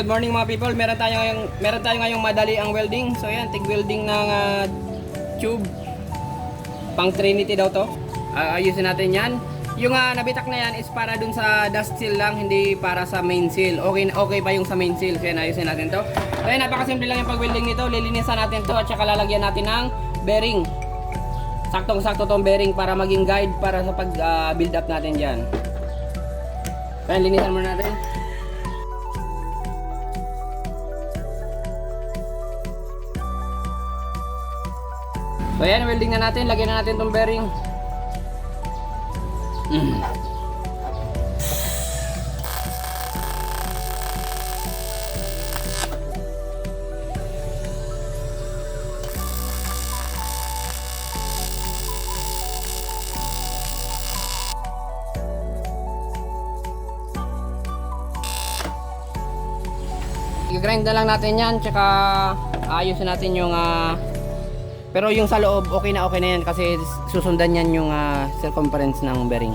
Good morning mga people. Meron tayo ngayong madali ang welding. So yan, tig welding ng tube. Pang Trinity daw to. Ayusin natin 'yan. Yung nabitak na yan is para dun sa dust seal lang, hindi para sa main seal. Okay pa yung sa main seal. Kaya ayusin natin to. So yan, napakasimple lang yung pag-welding nito. Lilinisan natin to at saka lalagyan natin ng bearing. Saktong-sakto tong bearing para maging guide para sa pag-build up natin diyan. Kaya linisan muna natin. So ayan, welding na natin. Lagyan na natin itong bearing. I-grind na lang natin yan. Tsaka ayusin natin yung pero yung sa loob, okay na yan kasi susundan yan yung circumference ng bearing.